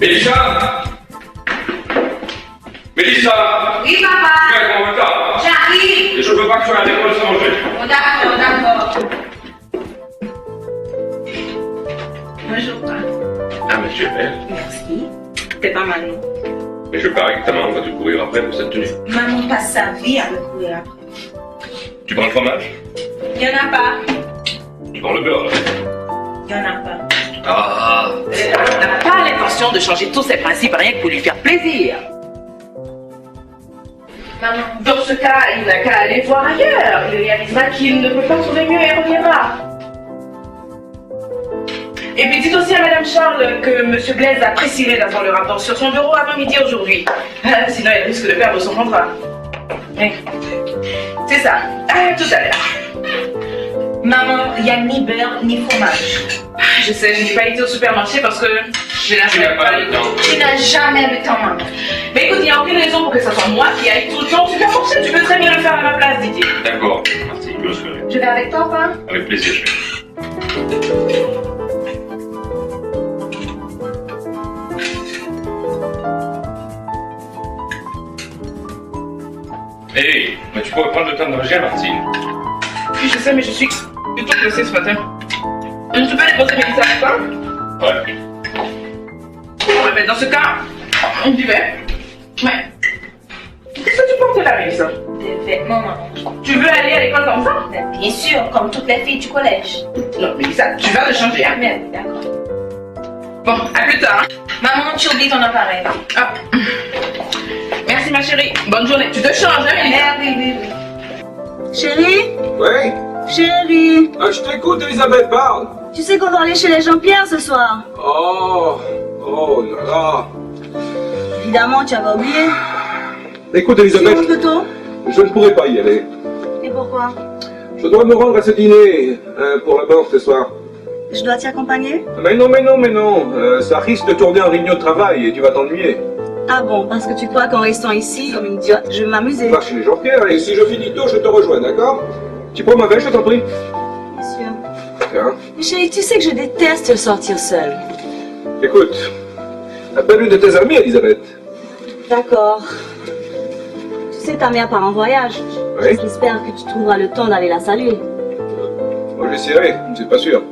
Mélissa! Mélissa! Oui, papa! Tu viens en retard. J'arrive! Et je veux pas que tu sois à l'école sans manger. Oh, d'accord, d'accord. Bonjour, papa. Ah, mais tu es belle. Merci. T'es pas mal, non? Mais je parie que ta maman va te courir après pour cette tenue. Maman passe sa vie à me courir après. Tu prends le fromage? Il y en a pas. Tu prends le beurre, là? Il y en a pas. Ah! Elle n'a pas l'intention de changer tous ses principes rien que pour lui faire plaisir. Maman. Dans ce cas, il n'a qu'à aller voir ailleurs. Il réalisera qu'il ne peut pas trouver mieux et reviendra. Et puis dites aussi à Madame Charles que Monsieur Blaise apprécierait d'avoir le rapport sur son bureau avant midi aujourd'hui. Sinon, il risque de perdre son contrat. Oui. C'est ça. À tout à l'heure. Maman, il n'y a ni beurre ni fromage. Je sais, je n'ai pas été au supermarché parce que j'ai la Tu n'as pas le temps. Tu n'as jamais le temps, maman. Mais écoute, il n'y a aucune raison pour que ce soit moi qui aille tout le temps au supermarché. Tu peux très bien le faire à ma place, Didier. D'accord. Merci, je le ferai. Je vais avec toi, papa. Avec plaisir, je vais. Hé, mais tu pourrais prendre le temps de réagir, Martine. Oui, je sais, mais je suis plutôt pressée ce matin. Tu peux déposer Mélissa avec toi? Ouais. Ouais, mais dans ce cas, on y va. Ouais. Qu'est-ce que tu portes là, Mélissa? Des vêtements, maman. Tu veux aller à l'école comme ça? Mais bien sûr, comme toutes les filles du collège. Non, Mélissa, tu vas le changer, hein? Mais oui, d'accord. Bon, à plus tard. Maman, tu oublies ton appareil. Ah. Merci, ma chérie. Bonne journée. Tu te changes, hein, Mélissa? Oui, oui, oui. Chérie, Oui. chérie, Je t'écoute, Elisabeth, parle. tu sais qu'on va aller chez les Jean-Pierre ce soir. Oh là là. Évidemment, tu avais oublié. Écoute, Tu Elisabeth, montes plutôt. je ne pourrai pas y aller. Et pourquoi? Je dois me rendre à ce dîner pour la banque ce soir. Je dois t'y accompagner? Mais non. Ça risque de tourner en réunion de travail et tu vas t'ennuyer. Ah bon, parce que tu crois qu'en restant ici, comme une idiote, je vais m'amuser. Va chez les Jean-Pierre et si je finis tôt, je te rejoins, d'accord? Tu prends ma veille, je t'en prie. Bien sûr. Tiens. Mais chérie, tu sais que je déteste sortir seule. Écoute, appelle une de tes amies, Elisabeth. D'accord. Tu sais, ta mère part en voyage. Oui. J'espère que tu trouveras le temps d'aller la saluer. Moi, j'essaierai, c'est pas sûr.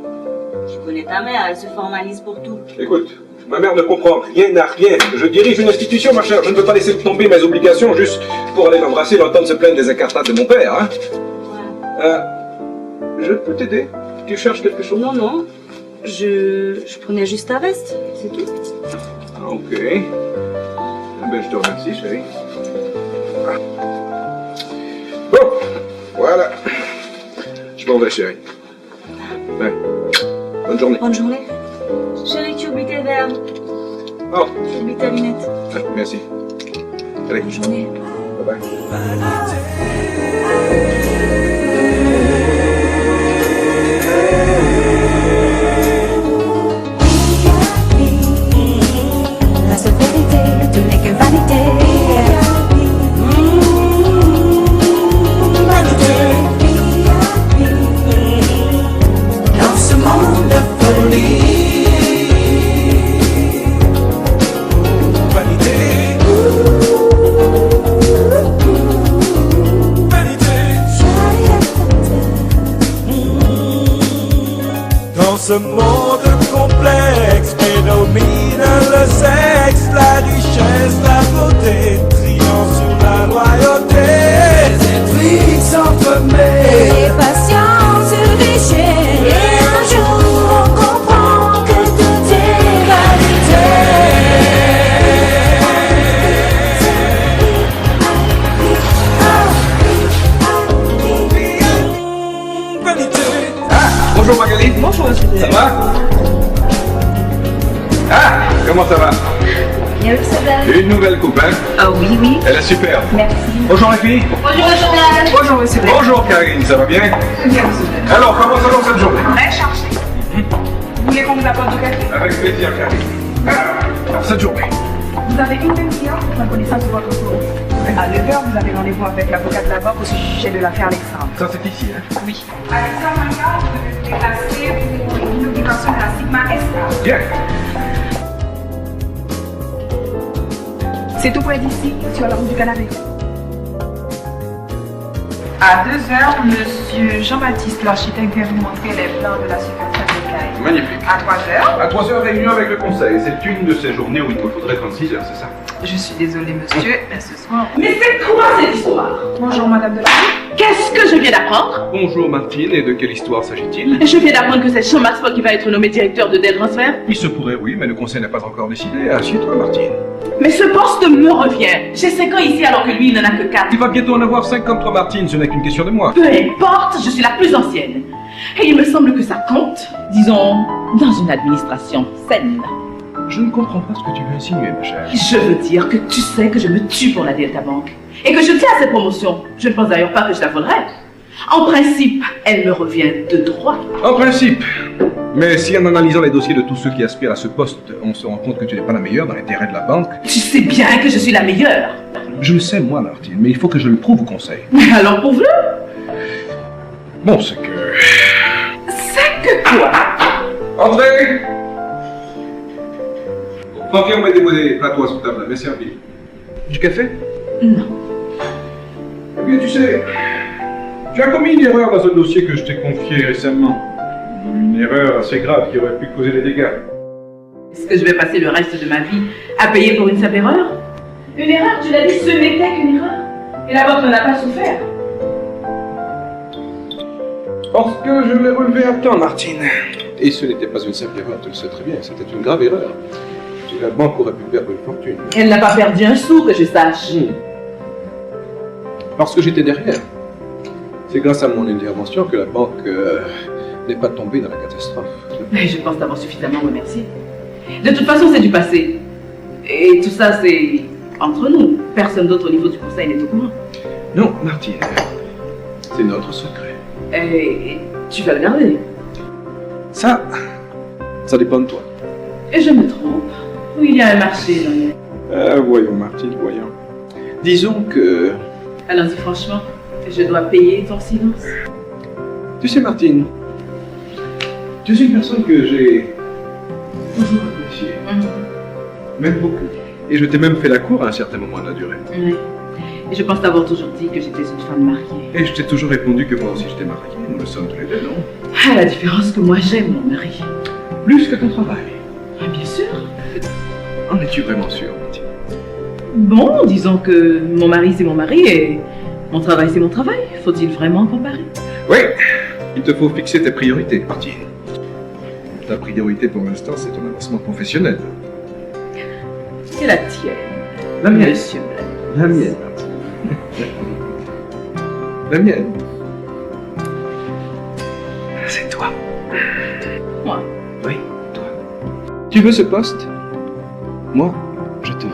Tu connais ta mère, elle se formalise pour tout. Écoute, ma mère ne comprend rien à rien. Je dirige une institution, ma chère. Je ne peux pas laisser tomber mes obligations juste pour aller m'embrasser et l'entendre se plaindre des incartades de mon père, hein. Ouais. Je peux t'aider? Tu cherches quelque chose? Non. Je prenais juste ta veste, c'est tout. Ah, ok. Eh ben, je te remercie, chérie. Ah. Bon, voilà. Je m'en vais, chérie. Ouais. Bonne journée. Bonne journée. Chérie, tu oublies tes verres. Oh, Tu oublies ta lunette. ah, merci. Allez, Bonne journée. bye bye. La seule vérité, tout n'est que vanité. Vanité. Dans ce monde de folie. Vanité. Dans ce monde complexe prédomine le sexe, la richesse, la beauté, triomphe sur la loyauté. Les intrigues s'entremêlent, les passions se déchaînent. Et un jour on comprend que tout est vanité. Vanité. Ah, bonjour Marguerite. Bonjour, monsieur. Ça va? Ah, comment ça va? Bienvenue, Isabelle. Une nouvelle coupe, hein? Ah oui, oui. Elle est superbe. Merci. Bonjour les filles. Bonjour, Isabelle. Bonjour, monsieur Blaise. Bonjour Karine, ça va bien? Bien, monsieur Blaise. Alors, comment ça va cette journée? Très chargé. Vous voulez qu'on vous apporte du café? Avec plaisir Karine. Alors, cette journée. Vous avez une demi-heure pour prendre connaissance de votre cours. À 9h, vous avez rendez-vous avec l'avocat de la banque au sujet de l'affaire Alexandre. Ça c'est ici, hein? Oui. Alexandre Mancard, vous devez déplacer pour l'inauguration de la Sigma SA. Bien. C'est tout près d'ici, sur la route du Canada. À 2h, monsieur Jean-Baptiste, l'architecte, vient vous montrer les plans de la succursale de Caille. Magnifique. À 3h, À 3h, réunion avec le conseil. C'est une de ces journées où il me faudrait 36 heures, c'est ça? je suis désolée, monsieur, mais ce soir. Mais c'est quoi cette histoire? Bonjour, madame Delarue. Qu'est-ce que je viens d'apprendre? Bonjour Martine, et de quelle histoire s'agit-il? Je viens d'apprendre que c'est Sean Maxwell qui va être nommé directeur de Dell Transfer. Il se pourrait, oui, mais le conseil n'a pas encore décidé. Assieds-toi, Martine. Mais ce poste me revient. J'ai 5 ans ici alors que lui, il n'en a que 4. Il va bientôt en avoir 5 comme toi, Martine, ce n'est qu'une question de moi. Peu importe, je suis la plus ancienne. Et il me semble que ça compte, disons, dans une administration saine. Je ne comprends pas ce que tu veux insinuer, ma chère. Je veux dire que tu sais que je me tue pour la Delta Bank. Et que je tiens à cette promotion. Je ne pense d'ailleurs pas que je la volerai. En principe, elle me revient de droit. En principe. Mais si en analysant les dossiers de tous ceux qui aspirent à ce poste, on se rend compte que tu n'es pas la meilleure dans l'intérêt de la banque. Tu sais bien que je suis la meilleure. Je le sais, moi, Martine, mais il faut que je le prouve au conseil. Alors prouve-le. Bon, c'est que... C'est que quoi? André! Confirme des plateaux sur table, mais servi. Du café? Non. Eh bien, tu sais, tu as commis une erreur dans un dossier que je t'ai confié récemment. Une erreur assez grave qui aurait pu causer des dégâts. Est-ce que je vais passer le reste de ma vie à payer pour une simple erreur? Une erreur, tu l'as dit, ce n'était qu'une erreur. Et la banque n'en a pas souffert. Parce que je l'ai relevé à temps, Martine. Et ce n'était pas une simple erreur, tu le sais très bien, c'était une grave erreur. Et la banque aurait pu perdre une fortune. Elle n'a pas perdu un sou, que je sache. Parce que j'étais derrière. C'est grâce à mon intervention que la banque n'est pas tombée dans la catastrophe. Mais je pense t'avoir suffisamment remercié. De toute façon, c'est du passé. Et tout ça, c'est entre nous. Personne d'autre au niveau du conseil n'est au courant. Non, Martine, c'est notre secret. Et tu vas le garder. Ça dépend de toi. Et je me trompe. Oui, il y a un marché, là. Voyons, Martine, voyons. Disons que... Allons-y, franchement. Je dois payer ton silence. Tu sais, Martine, tu es une personne que j'ai toujours appréciée. Même beaucoup. Et je t'ai même fait la cour à un certain moment de la durée. Oui. Et je pense t'avoir toujours dit que j'étais une femme mariée. Et je t'ai toujours répondu que moi aussi j'étais mariée. Nous le sommes tous les deux, non? À la différence que moi, j'aime mon mari. Plus que ton travail. Ah, bien sûr. En es-tu vraiment sûr, Martine? Bon, disons que mon mari, c'est mon mari et mon travail, c'est mon travail. Faut-il vraiment comparer? Oui, il te faut fixer tes priorités, Martine. Ta priorité pour l'instant, c'est ton avancement professionnel. C'est la tienne. La mienne. Monsieur Blaise. La mienne, Martine. La mienne. C'est toi. Moi. Oui, toi. Tu veux ce poste? Moi, je te veux.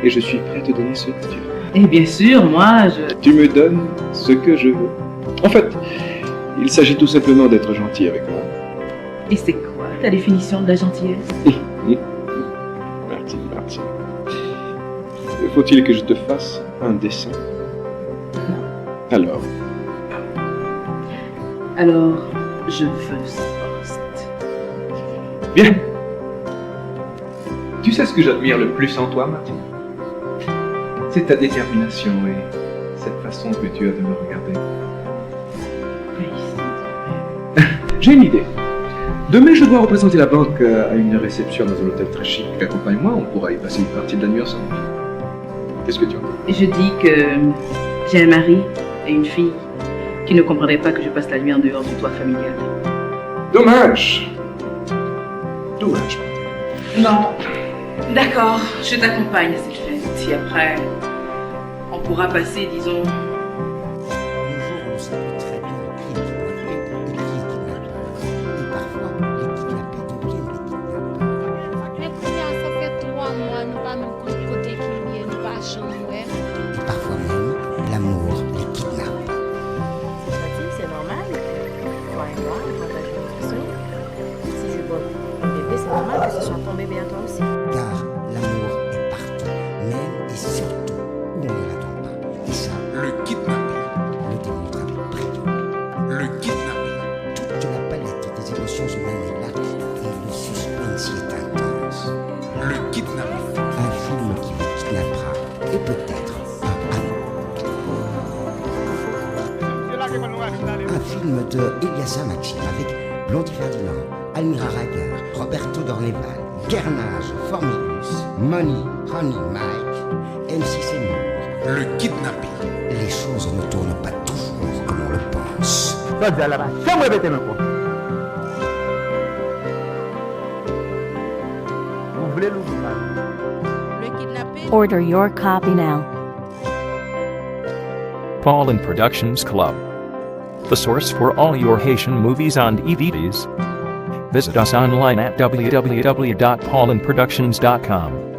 Et je suis prêt à te donner ce que tu veux. Et bien sûr, moi, je... Tu me donnes ce que je veux. En fait, il s'agit tout simplement d'être gentil avec moi. Et c'est quoi ta définition de la gentillesse? Martine. Faut-il que je te fasse un dessin? Alors, je veux ce poste. bien. Tu sais ce que j'admire le plus en toi, Martine? C'est ta détermination et cette façon que tu as de me regarder. Oui, J'ai une idée. Demain, je dois représenter la banque à une réception dans un hôtel très chic. Accompagne-moi, on pourra y passer une partie de la nuit ensemble. Qu'est-ce que tu en dis? je dis que j'ai un mari et une fille qui ne comprendraient pas que je passe la nuit en dehors du toit familial. Dommage. Dommage, Martine. Non. D'accord, je t'accompagne à cette fête. Et après, on pourra passer, disons... Bonjour, on sait très bien qui est kidnappé et qui est kidnappeur. Et parfois, les kidnappés deviennent les kidnappeurs. Mais combien ça fait 3 un film de Eliassa Maxime avec Blondie Ferdinand, Almira Rager, Roberto Dorneval, Gernage, Formilus, Money, Honey, Mike, MC Seymour. Le kidnapping. Les choses ne tournent pas toujours comme on le pense. Order your copy now. Paulin Productions Club, the source for all your Haitian movies and DVDs. Visit us online at www.paulinproductions.com.